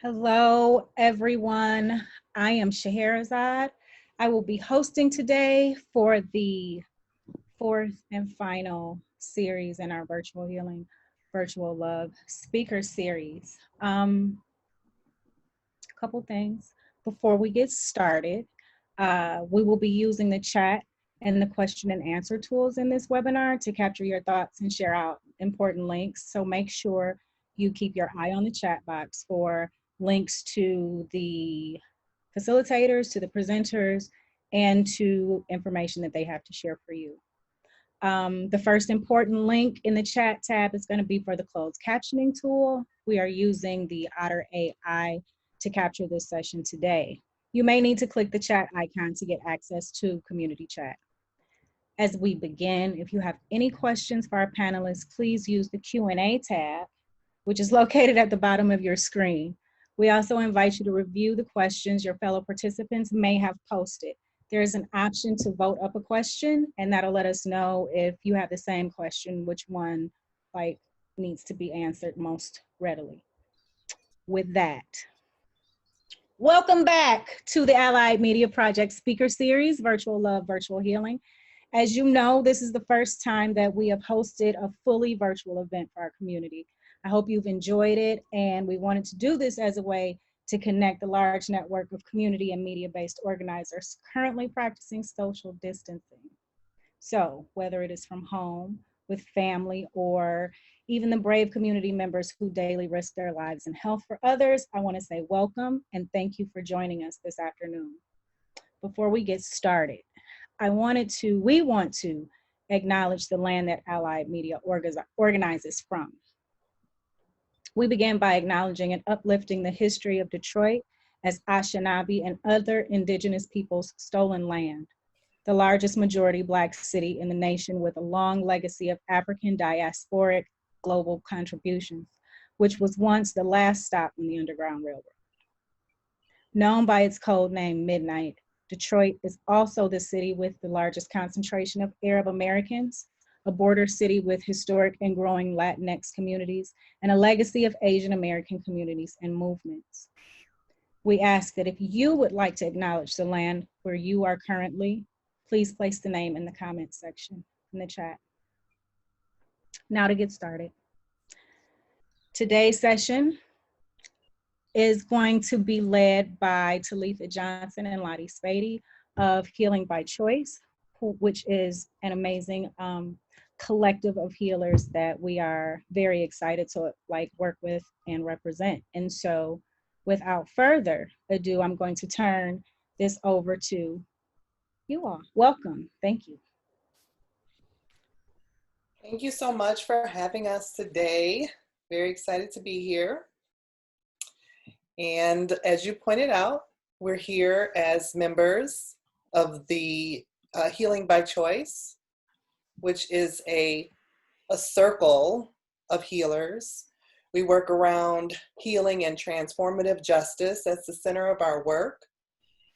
Hello, everyone. I am Scheherazade. I will be hosting today for the fourth and final series in our Virtual Healing, Virtual Love speaker series. A couple things before we get started. We will be using the chat and the question and answer tools in this webinar to capture your thoughts and share out important links. So make sure you keep your eye on the chat box for links to the facilitators, to the presenters, and to information that they have to share for you. The first important link in the chat tab is going to be for the closed captioning tool. We are using the Otter AI to capture this session today. You may need to click the chat icon to get access to community chat. As we begin, if you have any questions for our panelists, please use the Q&A tab, which is located at the bottom of your screen. We also invite you to review the questions your fellow participants may have posted. There is an option to vote up a question, and that'll let us know if you have the same question, which one needs to be answered most readily. With that, welcome back to the Allied Media Project Speaker Series, Virtual Love, Virtual Healing. As you know, this is the first time that we have hosted a fully virtual event for our community. I hope you've enjoyed it, and we wanted to do this as a way to connect the large network of community and media-based organizers currently practicing social distancing. So whether it is from home, with family, or even the brave community members who daily risk their lives and health for others, I want to say welcome and thank you for joining us this afternoon. Before we get started, we want to acknowledge the land that Allied Media organizes from. We begin by acknowledging and uplifting the history of Detroit as Anishinaabe and other indigenous peoples' stolen land, the largest majority Black city in the nation with a long legacy of African diasporic global contributions, which was once the last stop on the Underground Railroad. Known by its code name Midnight, Detroit is also the city with the largest concentration of Arab Americans, a border city with historic and growing Latinx communities, and a legacy of Asian American communities and movements. We ask that if you would like to acknowledge the land where you are currently, please place the name in the comments section in the chat. Now to get started. Today's session is going to be led by Talitha Johnson and Lottie Spady of HealingbyChoice, which is an amazing collective of healers that we are very excited to work with and represent. And so without further ado, I'm going to turn this over to you all. Welcome. Thank you. Thank you so much for having us today. Very excited to be here. And as you pointed out, we're here as members of the HealingbyChoice, which is a circle of healers. We work around healing and transformative justice. That's the center of our work.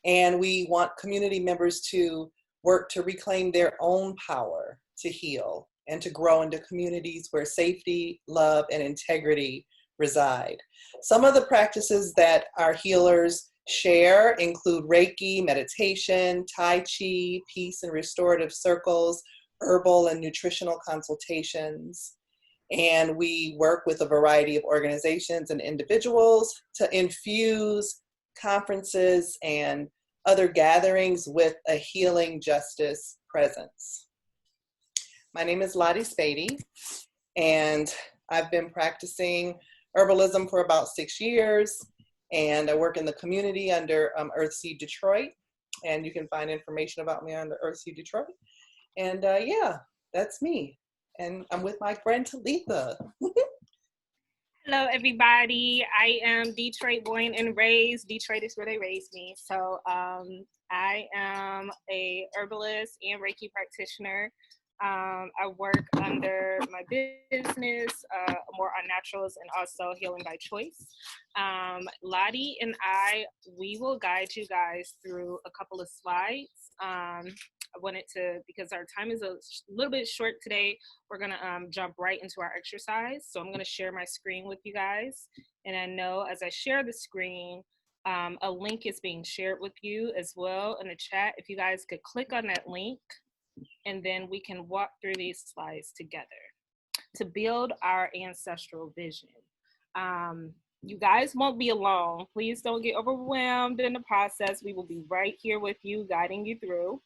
And we want community members to work to reclaim their own power to heal and to grow into communities where safety, love, and integrity reside. Some of the practices that our healers share include Reiki, meditation, Tai Chi, peace and restorative circles, herbal and nutritional consultations. And we work with a variety of organizations and individuals to infuse conferences and other gatherings with a healing justice presence. My name is Lottie Spady, and I've been practicing herbalism for about 6 years, and I work in the community under Earthseed Detroit, and you can find information about me under Earthseed Detroit. And yeah, that's me. And I'm with my friend Talitha. Hello, everybody. I am Detroit born and raised. Detroit is where they raised me. So I am a herbalist and Reiki practitioner. I work under my business, Amour All Naturals, and also HealingbyChoice. Lottie and I, we will guide you guys through a couple of slides. I wanted to, because our time is a little bit short today, we're going to jump right into our exercise. So I'm going to share my screen with you guys. And I know as I share the screen, a link is being shared with you as well in the chat. If you guys could click on that link, and then we can walk through these slides together to build our ancestral vision. You guys won't be alone. Please don't get overwhelmed in the process. We will be right here with you, guiding you through.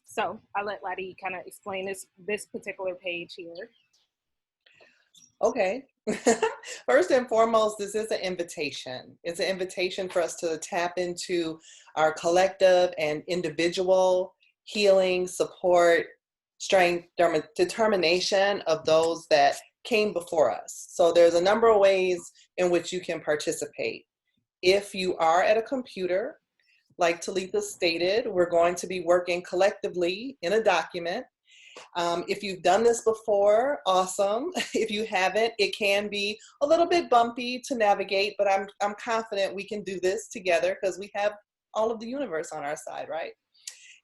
So I'll let Lottie kind of explain this particular page here. Okay. First and foremost, this is an invitation. It's an invitation for us to tap into our collective and individual healing, support, strength, determination of those that came before us. So there's a number of ways in which you can participate. If you are at a computer, like Talitha stated, we're going to be working collectively in a document. If you've done this before, awesome. If you haven't, it can be a little bit bumpy to navigate, but I'm confident we can do this together because we have all of the universe on our side, right?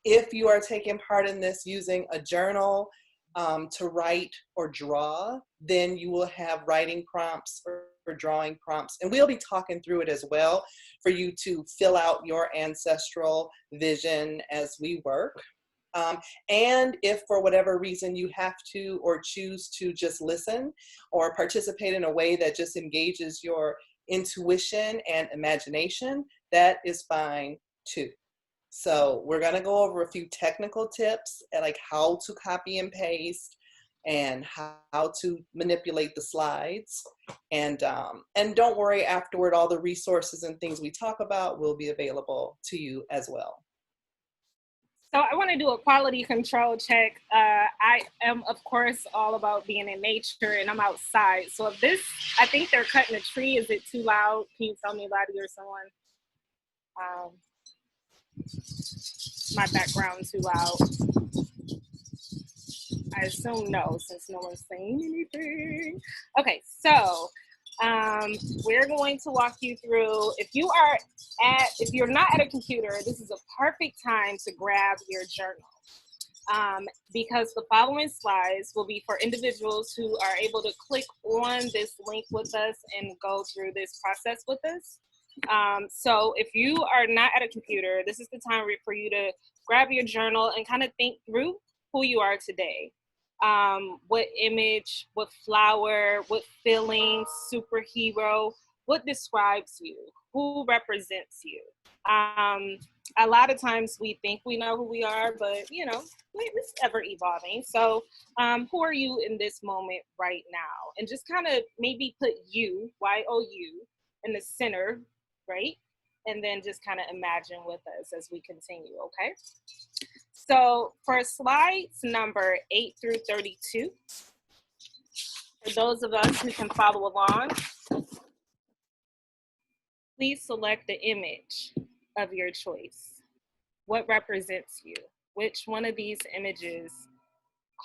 If you are taking part in this using a journal to write or draw, then you will have writing prompts or drawing prompts. And we'll be talking through it as well for you to fill out your ancestral vision as we work. And if for whatever reason you have to or choose to just listen or participate in a way that just engages your intuition and imagination, that is fine too. So we're going to go over a few technical tips like how to copy and paste and how to manipulate the slides. And don't worry, afterward, all the resources and things we talk about will be available to you as well. So I want to do a quality control check. I am, of course, all about being in nature, and I'm outside. So if this, I think they're cutting a tree. Is it too loud? Can you tell me, Lottie or someone? My background too loud? I assume no, since no one's saying anything. Okay, so we're going to walk you through. If you're not at a computer, this is a perfect time to grab your journal. Because the following slides will be for individuals who are able to click on this link with us and go through this process with us. So if you are not at a computer, this is the time for you to grab your journal and kind of think through who you are today. What image, what flower, what feeling, superhero, what describes you, who represents you. A lot of times we think we know who we are, but you know, it's ever evolving. So who are you in this moment right now? And just kind of maybe put you, Y-O-U, in the center, right? And then just kind of imagine with us as we continue, okay? So for slides number 8 through 32, for those of us who can follow along, please select the image of your choice. What represents you? Which one of these images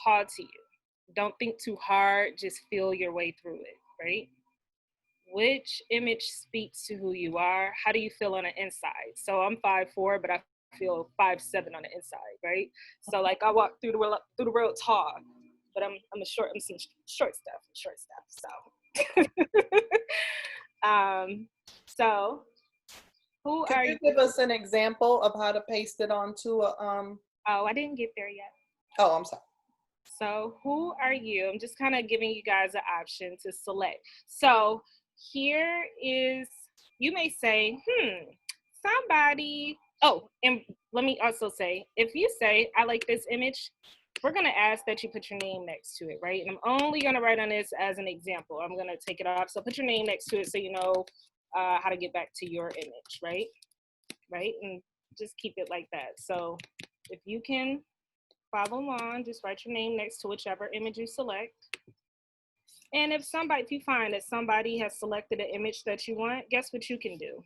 call to you? Don't think too hard, just feel your way through it, right? Which image speaks to who you are? How do you feel on the inside? So I'm 5'4", but I feel 5'7" on the inside, right? So like I walk through the road tall, but I'm some short stuff. So who Could are you give us an example of how to paste it onto a Oh, I didn't get there yet. Oh, I'm sorry. So who are you? I'm just kind of giving you guys an option to select. So here is, you may say, somebody, oh, and let me also say, if you say, I like this image, we're going to ask that you put your name next to it, right? And I'm only going to write on this as an example. I'm going to take it off. So put your name next to it so you know how to get back to your image, right? Right? And just keep it like that. So if you can follow along, just write your name next to whichever image you select. And if you find that somebody has selected an image that you want, guess what you can do?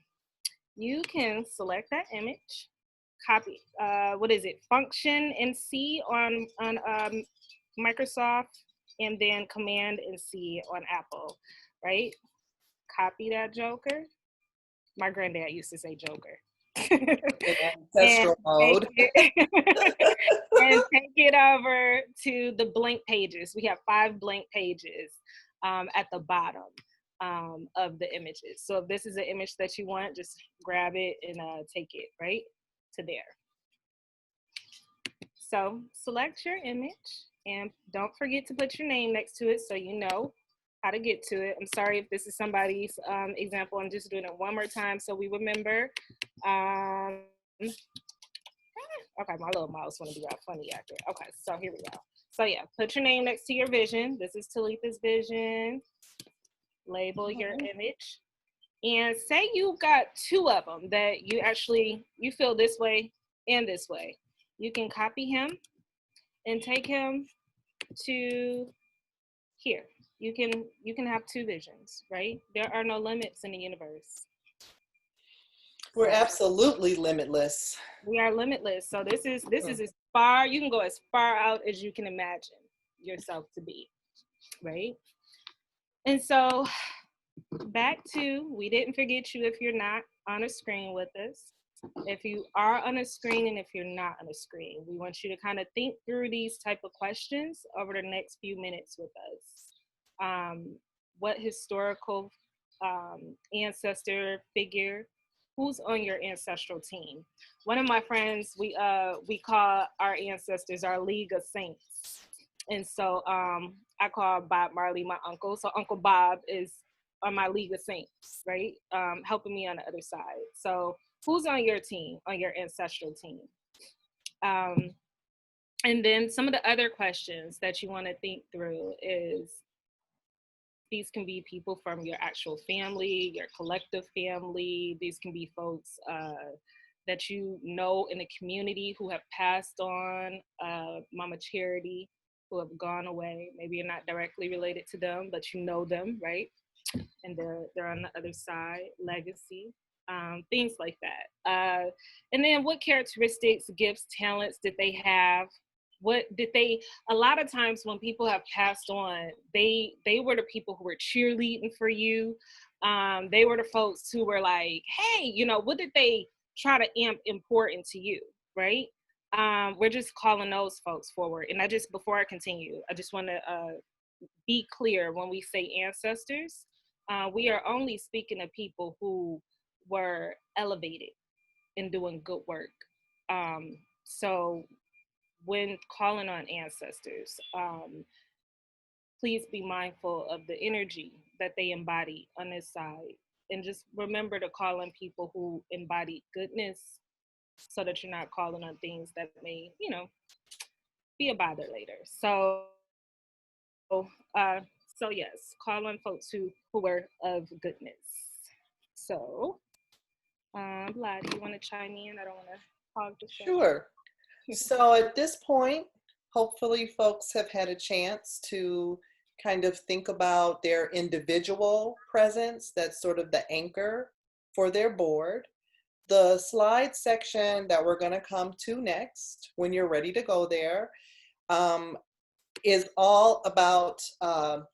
You can select that image, copy, Function and C on Microsoft, and then Command and C on Apple, right? Copy that joker. My granddad used to say joker. In and ancestral mode. and take it over to the blank pages. We have 5 blank pages at the bottom of the images. So if this is an image that you want, just grab it and take it right to there. So select your image and don't forget to put your name next to it so you know how to get to it. I'm sorry if this is somebody's example. I'm just doing it one more time so we remember. Okay, my little mouse want to be all funny out there. Okay, so here we go. So yeah, put your name next to your vision. This is Talitha's vision. Label your image. And say you got 2 of them that you feel this way and this way. You can copy him and take him to here. You can have 2 visions, right? There are no limits in the universe. We're absolutely limitless. We are limitless. So this is as far, you can go as far out as you can imagine yourself to be, right? And so back to, we didn't forget you if you're not on a screen with us. If you are on a screen and if you're not on a screen, we want you to kind of think through these type of questions over the next few minutes with us. What historical ancestor figure, who's on your ancestral team? One of my friends, we call our ancestors our League of Saints. And so I call Bob Marley my uncle. So Uncle Bob is on my League of Saints, right? Helping me on the other side. So who's on your team, on your ancestral team? And then some of the other questions that you want to think through is, these can be people from your actual family, your collective family. These can be folks that you know in the community who have passed on, Mama Charity, who have gone away. Maybe you're not directly related to them, but you know them, right? And they're on the other side, legacy, things like that. And then what characteristics, gifts, talents did they have? What did they, a lot of times when people have passed on, they were the people who were cheerleading for you. They were the folks who were like, hey, you know, what did they try to amp important to you, right? We're just calling those folks forward. And before I continue, I just want to be clear, when we say ancestors, we are only speaking of people who were elevated in doing good work. So when calling on ancestors, please be mindful of the energy that they embody on this side. And just remember to call on people who embody goodness, so that you're not calling on things that may, you know, be a bother later. So yes, call on folks who were of goodness. So, Lottie, you want to chime in? I don't want to hog the show. Sure. So at this point, hopefully folks have had a chance to kind of think about their individual presence. That's sort of the anchor for their board. The slide section that we're going to come to next, when you're ready to go there, is all about,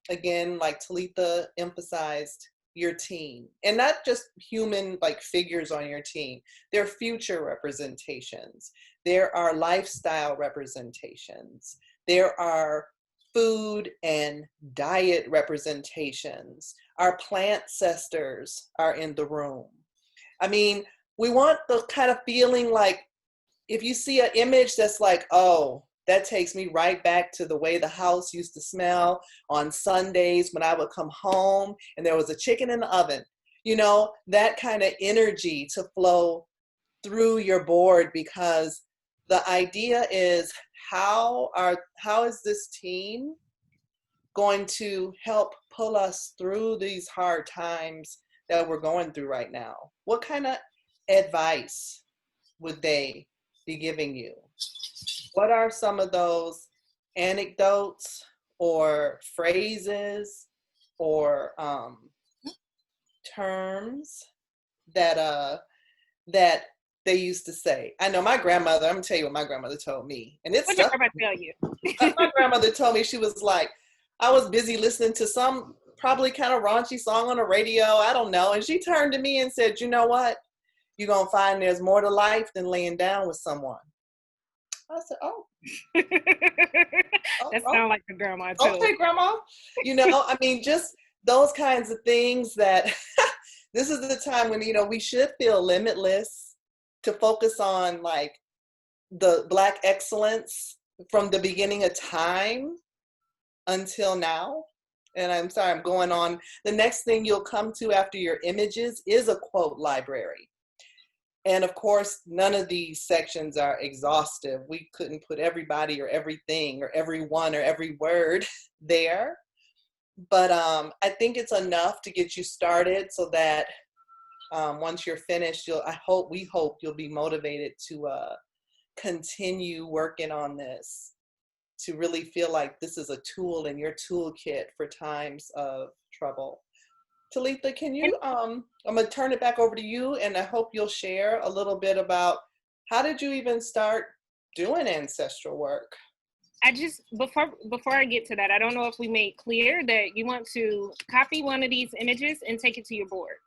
again, like Talitha emphasized, your team. And not just human like figures on your team. They're future representations. There are lifestyle representations. There are food and diet representations. Our plant ancestors are in the room. I mean, we want the kind of feeling like, if you see an image that's like, oh, that takes me right back to the way the house used to smell on Sundays when I would come home and there was a chicken in the oven, you know, that kind of energy to flow through your board, because the idea is how is this team going to help pull us through these hard times that we're going through right now? What kind of advice would they be giving you? What are some of those anecdotes or phrases or terms that they used to say? I know my grandmother, I'm gonna tell you what my grandmother told me. And it's what did everybody tell you? My grandmother told me, she was like, I was busy listening to some probably kind of raunchy song on the radio, I don't know. And she turned to me and said, you know what? you're going to find there's more to life than laying down with someone. I said, oh. That sounds like a grandma too. Okay, grandma. You know, I mean, just those kinds of things that this is the time when, you know, we should feel limitless, to focus on like the Black excellence from the beginning of time until now. And I'm sorry, I'm going on. The next thing you'll come to after your images is a quote library. And of course, none of these sections are exhaustive. We couldn't put everybody or everything or everyone or every word there. But I think it's enough to get you started so that once you're finished, we hope you'll be motivated to continue working on this, to really feel like this is a tool in your toolkit for times of trouble. Talitha, can you, I'm gonna turn it back over to you, and I hope you'll share a little bit about how did you even start doing ancestral work? I just, before I get to that, I don't know if we made clear that you want to copy one of these images and take it to your board.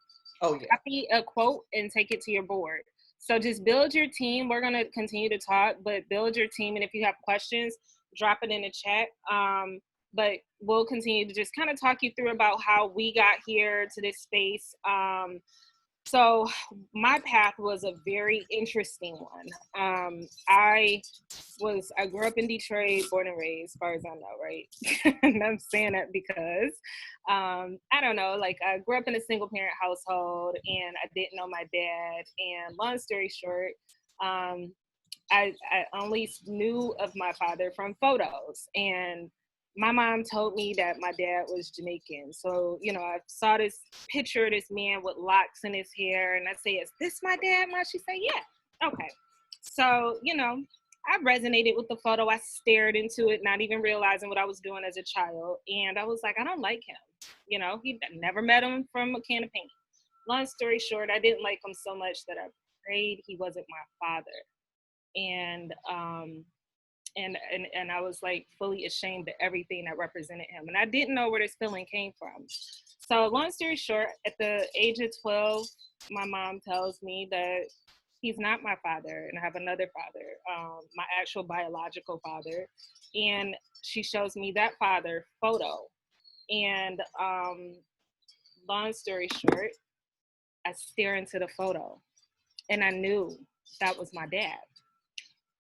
Oh yeah. Copy a quote and take it to your board. So just build your team. We're gonna continue to talk, but build your team. And if you have questions, drop it in the chat. But we'll continue to just kind of talk you through about how we got here to this space. So my path was a very interesting one. I grew up in Detroit, born and raised, as far as I know, right? And I'm saying that because, I don't know, like I grew up in a single parent household and I didn't know my dad. And long story short, I only knew of my father from photos, and my mom told me that my dad was Jamaican. So, you know, I saw this picture of this man with locks in his hair, and I say, is this my dad, Ma? She said, yeah. Okay. So, you know, I resonated with the photo. I stared into it, not even realizing what I was doing as a child. And I was like, I don't like him. You know, he never met him from a can of paint. Long story short, I didn't like him so much that I prayed he wasn't my father. And I was like fully ashamed of everything that represented him. And I didn't know where this feeling came from. So long story short, at the age of 12, my mom tells me that he's not my father and I have another father, my actual biological father. And she shows me that father photo. And long story short, I stare into the photo and I knew that was my dad.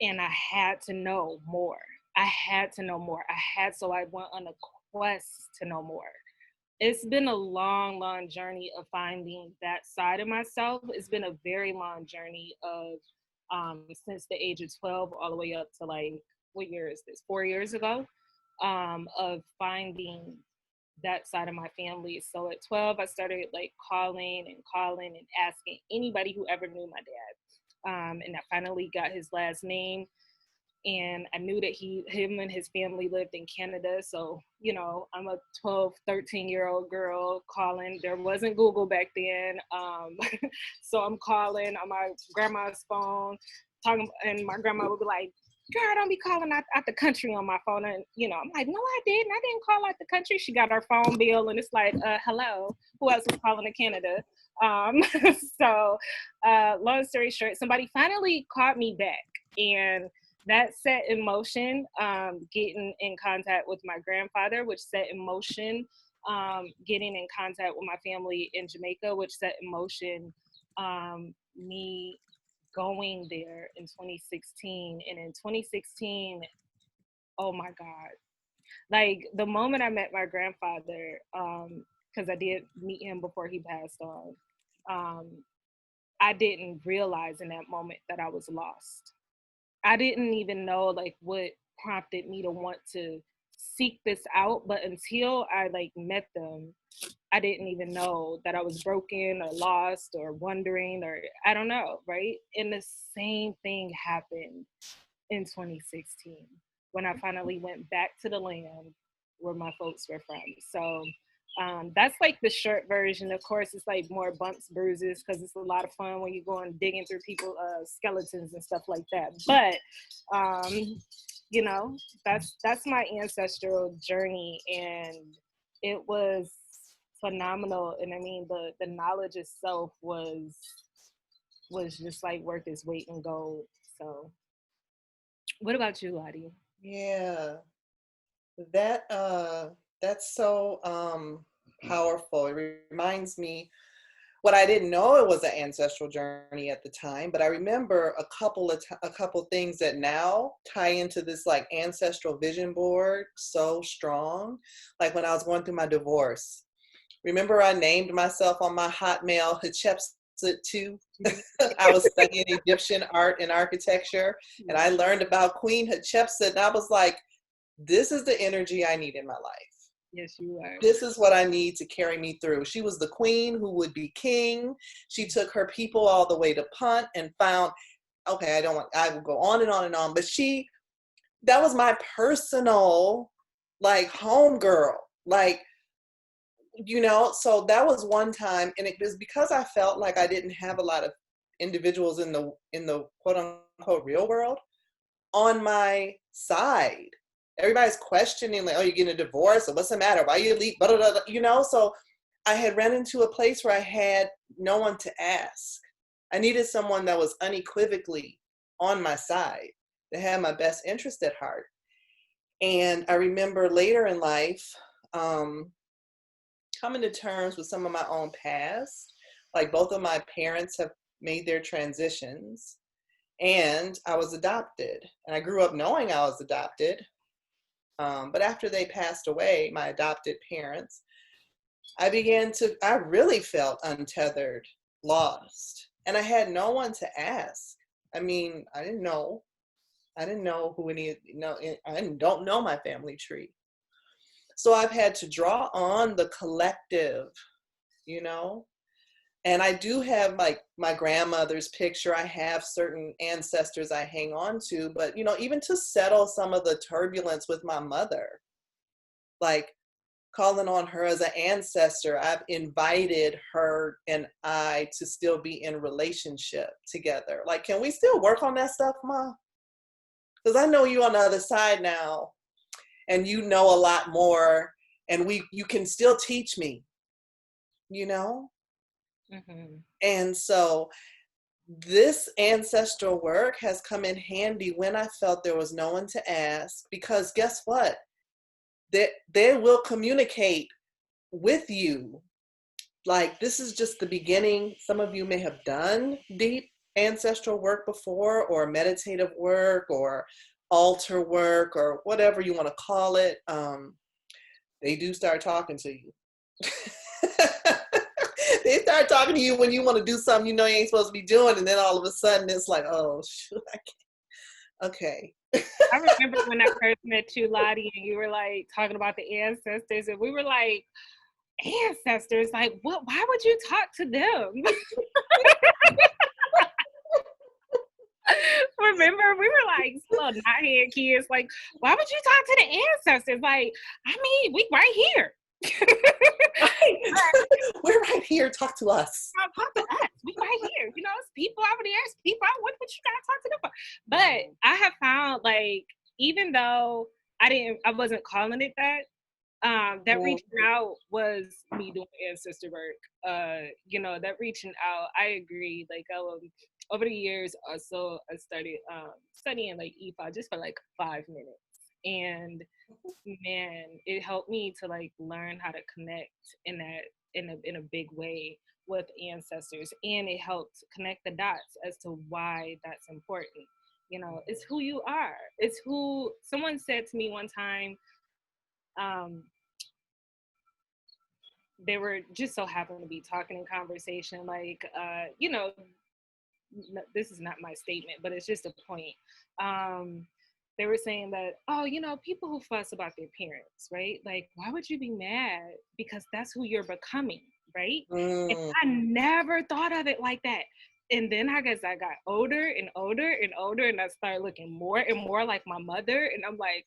And I had to know more. So I went on a quest to know more. It's been a long, long journey of finding that side of myself. It's been a very long journey of since the age of 12 all the way up to like, what year is this? 4 years ago, of finding that side of my family. So at 12, I started like calling and asking anybody who ever knew my dad. And I finally got his last name. And I knew that him and his family lived in Canada. So, you know, I'm a 12, 13-year-old girl calling. There wasn't Google back then. So I'm calling on my grandma's phone, talking, and my grandma would be like, girl, don't be calling out the country on my phone. And, you know, I'm like, no, I didn't call out the country. She got her phone bill and it's like, hello, who else is calling to Canada? So long story short, somebody finally called me back, and that set in motion getting in contact with my grandfather, which set in motion getting in contact with my family in Jamaica, which set in motion me going there in 2016. And in 2016, oh my God, like the moment I met my grandfather, because I did meet him before he passed on, I didn't realize in that moment that I was lost. I didn't even know like what prompted me to want to seek this out, but until I like met them, I didn't even know that I was broken or lost or wondering, or I don't know, right? And the same thing happened in 2016 when I finally went back to the land where my folks were from. So that's like the short version. Of course, it's like more bumps, bruises, because it's a lot of fun when you're going digging through people's skeletons and stuff like that. But you know, that's my ancestral journey, and it was phenomenal. And I mean, the knowledge itself was was just like worth its weight in gold. So what about you, Lottie? Yeah, that that's so powerful. It reminds me what I didn't know it was an ancestral journey at the time, but I remember a couple things that now tie into this like ancestral vision board so strong. Like when I was going through my divorce, remember I named myself on my Hotmail Hatshepsut too. I was studying Egyptian art and architecture, and I learned about Queen Hatshepsut, and I was like, this is the energy I need in my life. Yes, you are. This is what I need to carry me through. She was the queen who would be king. She took her people all the way to Punt and found, okay, I will go on and on and on, but that was my personal, like, home girl. Like, so that was one time, and it was because I felt like I didn't have a lot of individuals in the quote unquote real world on my side. Everybody's questioning, like, oh, you're getting a divorce, or what's the matter? Why you leave? Blah, blah, blah, So I had run into a place where I had no one to ask. I needed someone that was unequivocally on my side, that had my best interest at heart. And I remember later in life, coming to terms with some of my own past. Like both of my parents have made their transitions, and I was adopted. And I grew up knowing I was adopted. But after they passed away, my adopted parents, I really felt untethered, lost. And I had no one to ask. I mean, I didn't know who I don't know my family tree. So I've had to draw on the collective, and I do have like my grandmother's picture. I have certain ancestors I hang on to, but even to settle some of the turbulence with my mother, like calling on her as an ancestor, I've invited her and I to still be in relationship together. Like, can we still work on that stuff, Ma? Because I know you on the other side now, and you know a lot more, and you can still teach me, Mm-hmm. And so this ancestral work has come in handy when I felt there was no one to ask, because guess what? They will communicate with you. Like, this is just the beginning. Some of you may have done deep ancestral work before, or meditative work, or altar work, or whatever you want to call it. They do start talking to you. They start talking to you when you want to do something you ain't supposed to be doing, and then all of a sudden it's like, oh, shoot, I can't. Okay. I remember when I first met you, Lottie, and you were like talking about the ancestors, and we were like, ancestors? Like, what? Why would you talk to them? Remember, we were like little knothead kids. Like, why would you talk to the ancestors? Like, I mean, we right here. We're right here. Talk to us. Talk to us. We right here. It's people over there. It's people. What you gotta talk to them for? But I have found, like, even though I wasn't calling it that. That reaching out was me doing ancestor work. That reaching out, I agree. Like, over the years, so I started studying like EFA just for like 5 minutes, and man, it helped me to like learn how to connect in a big way with ancestors, and it helped connect the dots as to why that's important. It's who you are. It's who someone said to me one time. They were just so happened to be talking in conversation, like, this is not my statement, but it's just a point. They were saying that, oh, people who fuss about their parents, right? Like, why would you be mad? Because that's who you're becoming, right? And I never thought of it like that. And then I guess I got older and older and older, and I started looking more and more like my mother. And I'm like,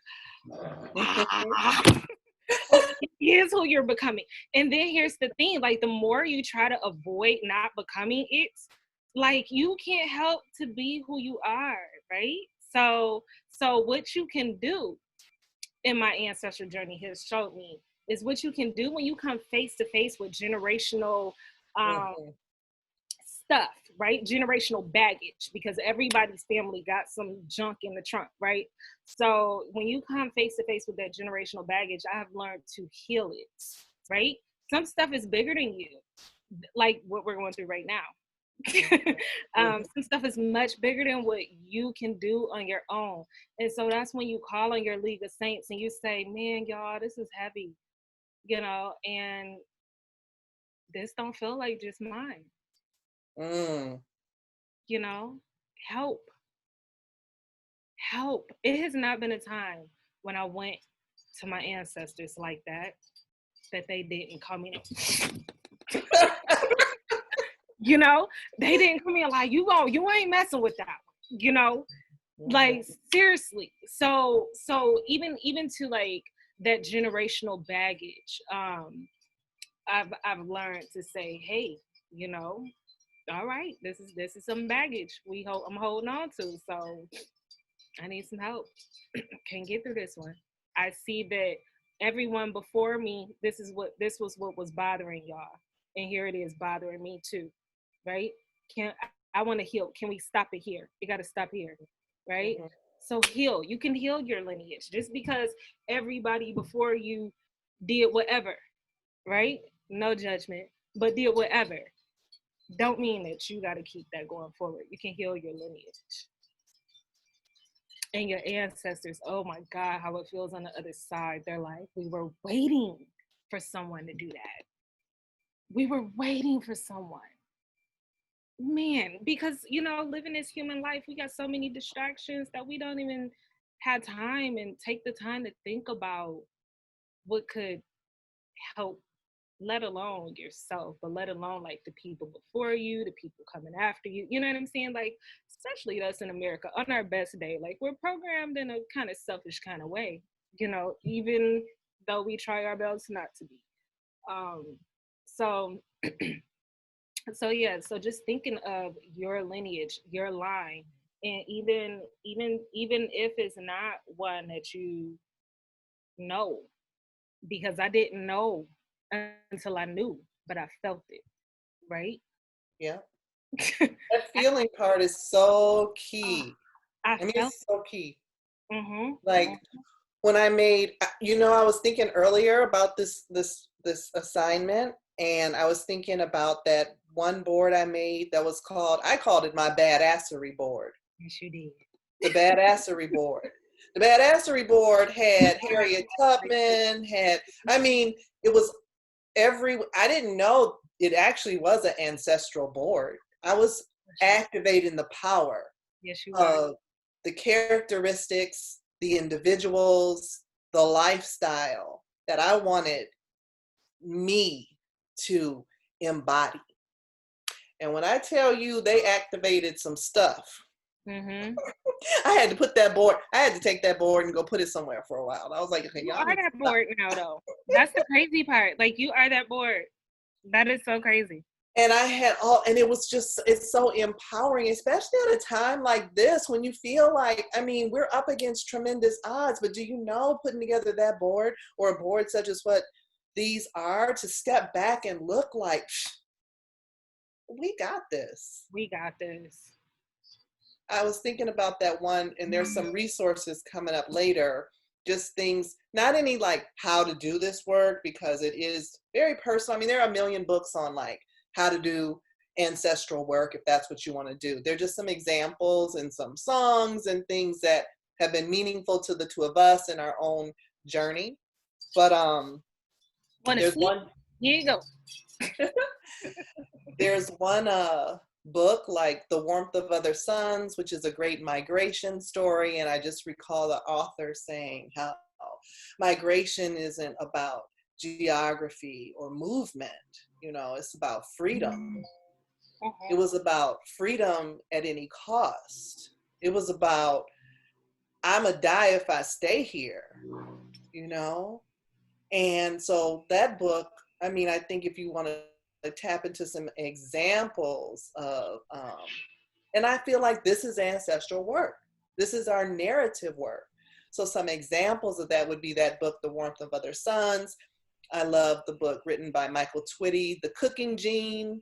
it is who you're becoming. And then here's the thing, like, the more you try to avoid not becoming it, like, you can't help to be who you are, right? So what you can do in my ancestral journey has showed me is what you can do when you come face to face with generational stuff, right? Generational baggage, because everybody's family got some junk in the trunk, right? So when you come face to face with that generational baggage, I have learned to heal it, right? Some stuff is bigger than you, like what we're going through right now. Some stuff is much bigger than what you can do on your own. And so that's when you call on your League of Saints and you say, man, y'all, this is heavy, you know, and this don't feel like just mine. You know, help. It has not been a time when I went to my ancestors like that they didn't come in. You know, they didn't come in like, you ain't messing with that one, you know, like seriously. So even to like that generational baggage, I've learned to say, hey, you know, all right, this is some baggage I'm holding on to, so I need some help. Can't get through this one. I see that everyone before me, this was what was bothering y'all, and here it is bothering me too, right? I want to heal. Can we stop it here? You got to stop here, right? So heal. You can heal your lineage just because everybody before you did whatever, right? No judgment, but did whatever. Don't mean that you got to keep that going forward. You can heal your lineage. And your ancestors, oh my God, how it feels on the other side. They're like, we were waiting for someone to do that. We were waiting for someone. Man, because, you know, living this human life, we got so many distractions that we don't even have time and take the time to think about what could help, let alone yourself, but let alone like the people before you, the people coming after you. You know what I'm saying? Like, especially us in America, on our best day, like we're programmed in a kind of selfish kind of way, you know, even though we try our best not to be. So just thinking of your lineage, your line, and even if it's not one that you know, because I didn't know until I knew, but I felt it, right? Yeah. That feeling part is so key. I mean, it's so key. Like when I made, you know, I was thinking earlier about this assignment, and I was thinking about that one board I made that was I called it my badassery board. Yes, you did. The badassery board. The badassery board had Harriet Tubman, it was I didn't know it actually was an ancestral board. I was activating the power of the characteristics, the individuals, the lifestyle that I wanted me to embody. And when I tell you they activated some stuff, I had to put that board, I had to take that board and go put it somewhere for a while. I was like, okay, you are that board now though. That's the crazy part. Like, you are that board. That is so crazy. And I had and it was just, it's so empowering, especially at a time like this when you feel like, I mean, we're up against tremendous odds, but do you know, putting together that board or a board such as what these are, to step back and look like, we got this. We got this. I was thinking about that one, and there's some resources coming up later, just things, not any like how to do this work, because it is very personal. I mean, there are a million books on like how to do ancestral work, if that's what you want to do. They're just some examples and some songs and things that have been meaningful to the two of us in our own journey. But there's one. Here you go. There's one book like The Warmth of Other Suns, which is a great migration story. And I just recall the author saying how migration isn't about geography or movement. You know, it's about freedom. It was about freedom at any cost. It was about, I'm gonna die if I stay here, you know? And so that book, I mean, I think if you want to tap into some examples of, and I feel like this is ancestral work. This is our narrative work. So some examples of that would be that book, The Warmth of Other Suns. I love the book written by Michael Twitty, The Cooking Gene.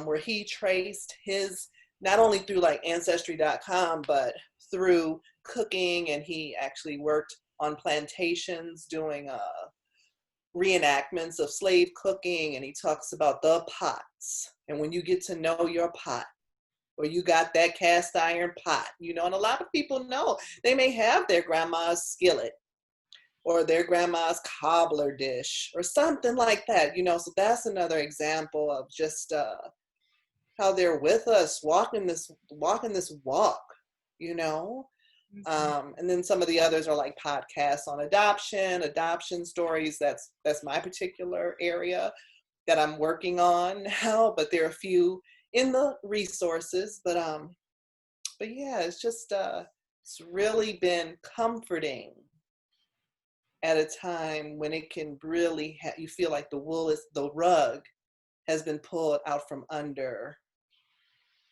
where he traced his, not only through like Ancestry.com, but through cooking, and he actually worked on plantations doing reenactments of slave cooking, and he talks about the pots. And when you get to know your pot, or you got that cast iron pot, you know, and a lot of people know they may have their grandma's skillet or their grandma's cobbler dish or something like that, you know. So that's another example of just how they're with us walking this walk, you know. And then some of the others are like podcasts on adoption stories. That's my particular area that I'm working on now, but there are a few in the resources. But yeah, it's just it's really been comforting at a time when it can really you feel like the rug has been pulled out from under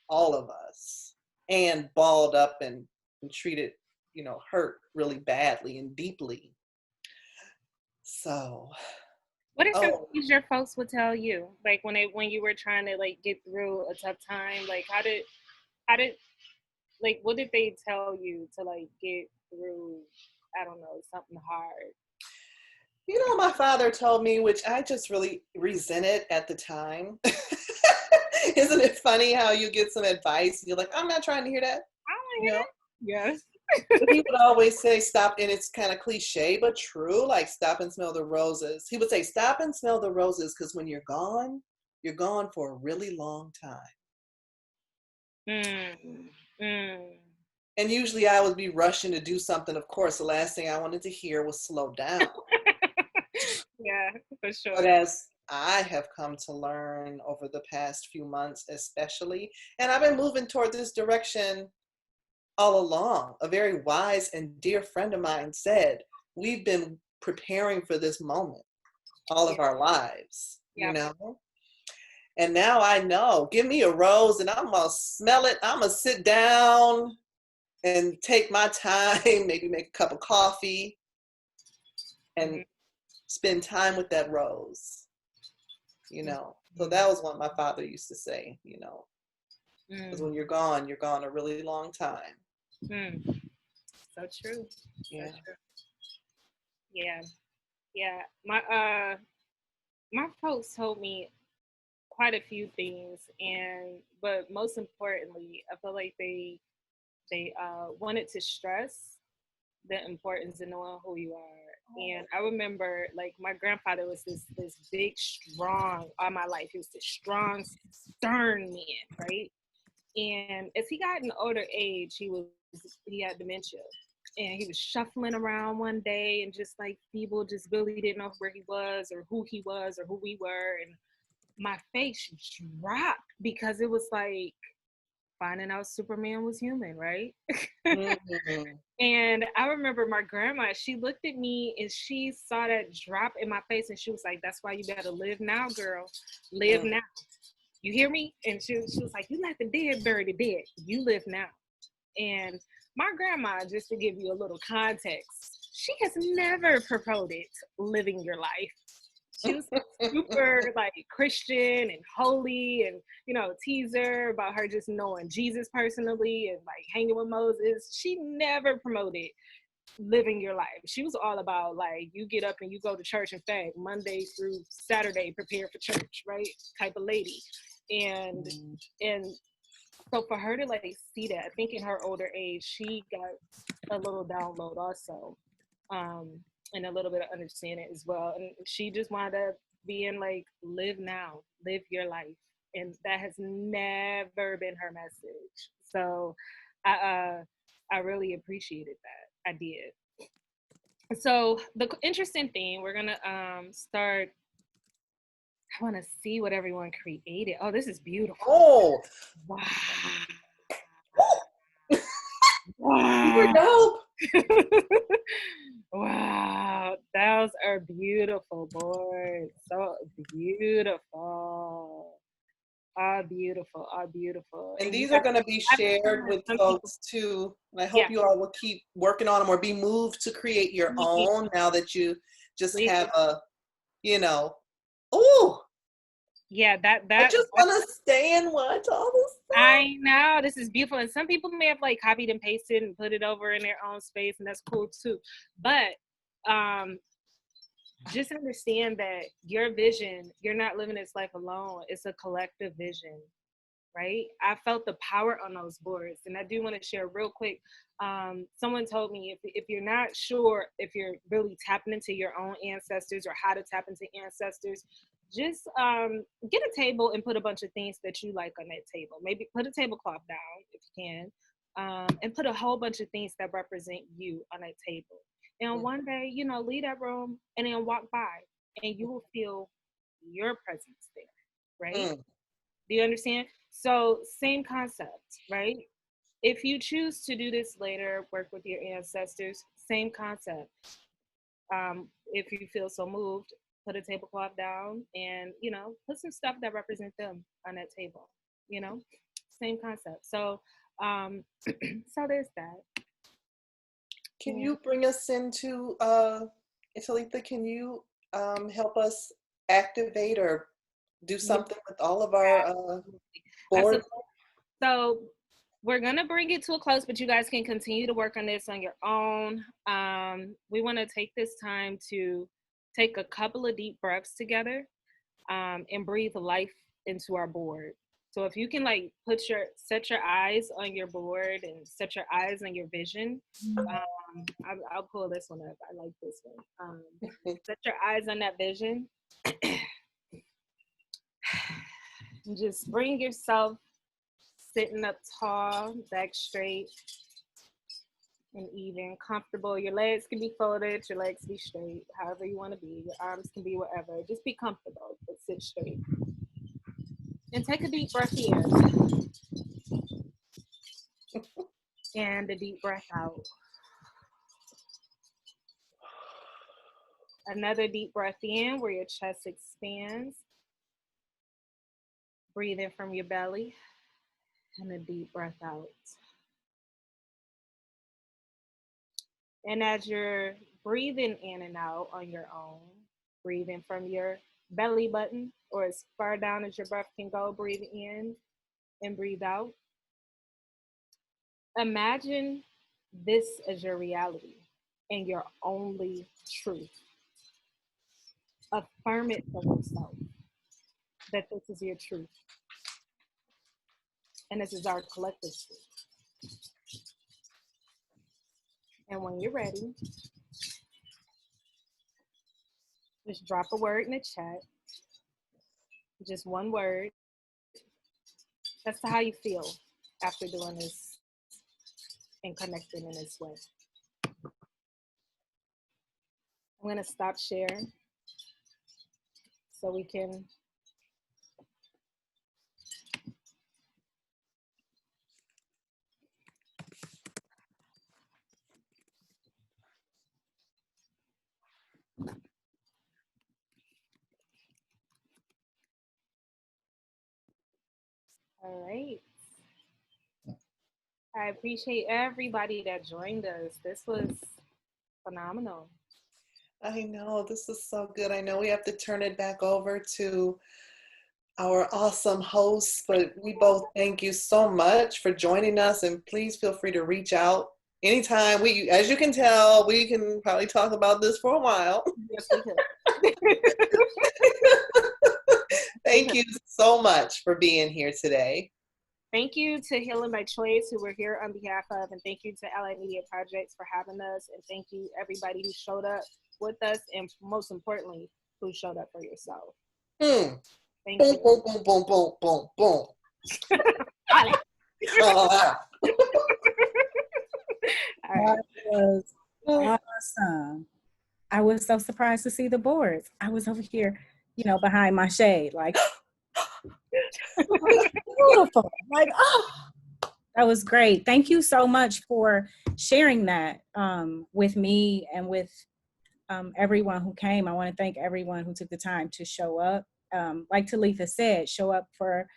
all of us and balled up and treated, you know, hurt really badly and deeply. So what are some things your folks would tell you, like when you were trying to like get through a tough time? Like how did like what did they tell you to like get through, I don't know, something hard? You know, my father told me, which I just really resented at the time. Isn't it funny how you get some advice and you're like, I'm not trying to hear that. I don't hear that. Yes. He would always say, stop, and it's kind of cliche, but true, like stop and smell the roses. He would say, stop and smell the roses, because when you're gone for a really long time. And usually I would be rushing to do something. Of course, the last thing I wanted to hear was slow down. Yeah, for sure. But as I have come to learn over the past few months, especially, and I've been moving toward this direction all along. A very wise and dear friend of mine said, we've been preparing for this moment all of our lives, you know? And now I know, give me a rose and I'm gonna smell it. I'm gonna sit down and take my time, maybe make a cup of coffee and spend time with that rose, you know? So that was what my father used to say, you know, because when you're gone a really long time. So true. Yeah. So true. Yeah. My folks told me quite a few things, but most importantly, I feel like they wanted to stress the importance of knowing who you are. And I remember, like, my grandfather was this big, strong, all my life, he was this strong, stern man, right? And as he got in older age, he had dementia, and he was shuffling around one day and just like people just really didn't know where he was or who he was or who we were. And my face dropped because it was like finding out Superman was human, right? And I remember my grandma, she looked at me and she saw that drop in my face and she was like, that's why you gotta live now, girl. Live now. You hear me? And she was like, you let the dead bury the dead. You live now. And my grandma, just to give you a little context, she has never promoted living your life. She was super like Christian and holy, and you know, teaser about her just knowing Jesus personally and like hanging with Moses. She never promoted living your life. She was all about like you get up and you go to church. In fact, Monday through Saturday, prepare for church, right? Type of lady. And so for her to like see that, I think in her older age, she got a little download also. And a little bit of understanding as well. And she just wound up being like, live now, live your life. And that has never been her message. So I really appreciated that. I did. So the interesting thing, we're gonna start. I want to see what everyone created. Oh, this is beautiful. Oh, wow. Wow. Wow, those are beautiful, boys. So beautiful. All beautiful, all beautiful. And these are going to be shared with folks too. And I hope you all will keep working on them or be moved to create your own now that you just have a, you know, oh, Yeah, I just want to stay and watch all this stuff. I know, this is beautiful. And some people may have like copied and pasted and put it over in their own space, and that's cool too. But just understand that your vision, you're not living this life alone. It's a collective vision, right? I felt the power on those boards. And I do want to share real quick. Someone told me if you're not sure if you're really tapping into your own ancestors or how to tap into ancestors, just get a table and put a bunch of things that you like on that table. Maybe put a tablecloth down if you can, and put a whole bunch of things that represent you on that table. And one day, you know, leave that room and then walk by, and you will feel your presence there, right? Do you understand? So same concept, right? If you choose to do this later, work with your ancestors, same concept. If you feel so moved, put a tablecloth down and, you know, put some stuff that represent them on that table, you know, same concept. So, so there's that. Can you bring us into, Talitha, can you help us activate or do something with all of our boards? So we're going to bring it to a close, but you guys can continue to work on this on your own. We want to take this time to take a couple of deep breaths together and breathe life into our board. So if you can like set your eyes on your board and set your eyes on your vision. I'll pull this one up. I like this one. Set your eyes on that vision. And just bring yourself sitting up tall, back straight and even, comfortable. Your legs can be folded, your legs can be straight, however you want to be. Your arms can be whatever. Just be comfortable, but sit straight. And take a deep breath in. And a deep breath out. Another deep breath in where your chest expands. Breathe in from your belly. And a deep breath out. And as you're breathing in and out on your own, breathe in from your belly button or as far down as your breath can go. Breathe in and breathe out. Imagine this as your reality and your only truth. Affirm it for yourself that this is your truth. And this is our collective truth. And when you're ready, just drop a word in the chat. Just one word. That's how you feel after doing this and connecting in this way. I'm going to stop sharing so we can all right. I appreciate everybody that joined us. This was phenomenal. I know, this is so good. I know we have to turn it back over to our awesome hosts, but we both thank you so much for joining us, and please feel free to reach out anytime. As you can tell, we can probably talk about this for a while. Yes, we could. Thank you so much for being here today. Thank you to Healing by Choice, who we're here on behalf of, and thank you to LA Media Projects for having us, and thank you everybody who showed up with us, and most importantly, who showed up for yourself. Thank you. Boom, boom, boom, boom, boom, boom. That was awesome. I was so surprised to see the boards. I was over here, you know, behind my shade, like, beautiful. Like, oh, that was great. Thank you so much for sharing that with me and with everyone who came. I want to thank everyone who took the time to show up. Like Talitha said, show up for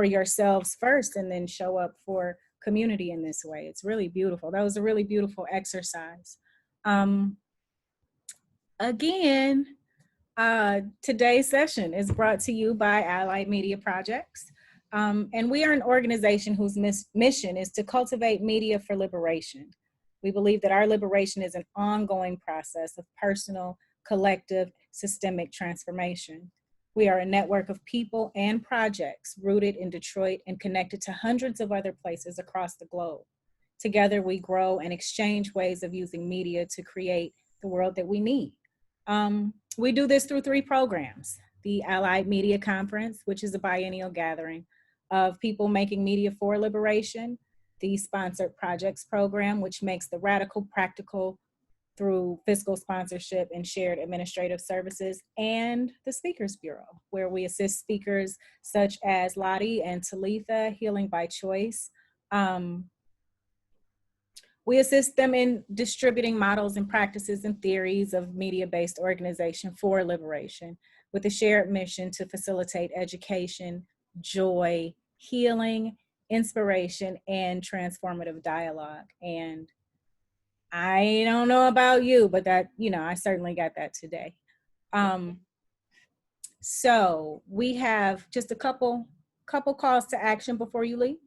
yourselves first and then show up for community in this way. It's really beautiful. That was a really beautiful exercise. Again, Today's session is brought to you by Allied Media Projects. And we are an organization whose mission is to cultivate media for liberation. We believe that our liberation is an ongoing process of personal, collective, systemic transformation. We are a network of people and projects rooted in Detroit and connected to hundreds of other places across the globe. Together, we grow and exchange ways of using media to create the world that we need. We do this through 3 programs: the Allied Media Conference, which is a biennial gathering of people making media for liberation; the Sponsored Projects Program, which makes the radical practical through fiscal sponsorship and shared administrative services; and the Speakers Bureau, where we assist speakers such as Lottie and Talitha, Healing by Choice. We assist them in distributing models and practices and theories of media-based organization for liberation, with a shared mission to facilitate education, joy, healing, inspiration, and transformative dialogue. And I don't know about you, but that, I certainly got that today. So we have just a couple calls to action before you leave.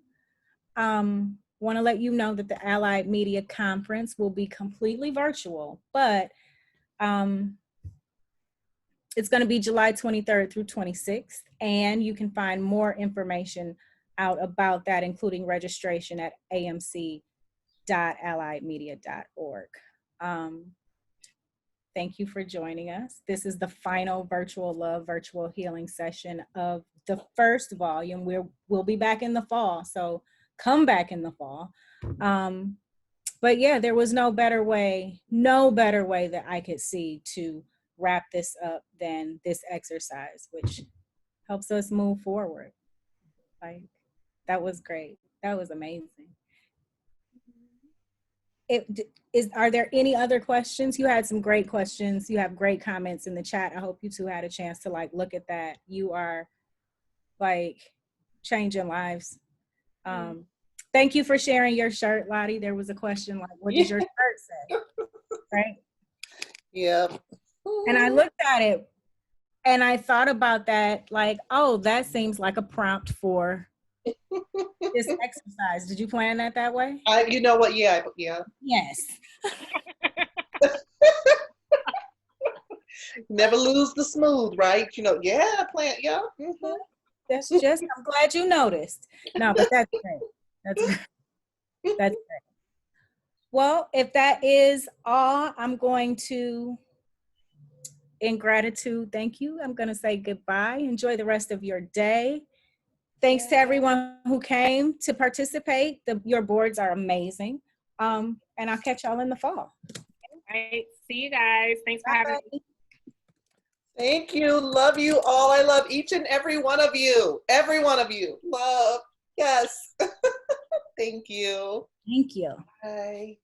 Want to let you know that the Allied Media Conference will be completely virtual, but it's going to be July 23rd through 26th, and you can find more information out about that, including registration, at amc.alliedmedia.org. Thank you for joining us. This is the final Virtual Love, Virtual Healing session of the first volume. We'll be back in the fall, so come back in the fall. But yeah, there was no better way that I could see to wrap this up than this exercise, which helps us move forward. Like, that was great. That was amazing. Are there any other questions? You had some great questions. You have great comments in the chat. I hope you two had a chance to look at that. You are changing lives. Thank you for sharing your shirt, Lottie. There was a question what does your shirt say? Right? Yeah. And I looked at it and I thought about that, oh, that seems like a prompt for this exercise. Did you plan that way? You know what? Yeah. Yes. Never lose the smooth, right? Yeah, plan, yeah. Mm-hmm. That's just, I'm glad you noticed. No, but that's great. That's great. That's great. Well, if that is all, I'm going to, in gratitude, thank you. I'm going to say goodbye. Enjoy the rest of your day. Thanks to everyone who came to participate. Your boards are amazing. And I'll catch y'all in the fall. All right. See you guys. Thanks for having me. Thank you. Love you all. I love each and every one of you. Every one of you. Love. Yes. Thank you. Thank you. Bye.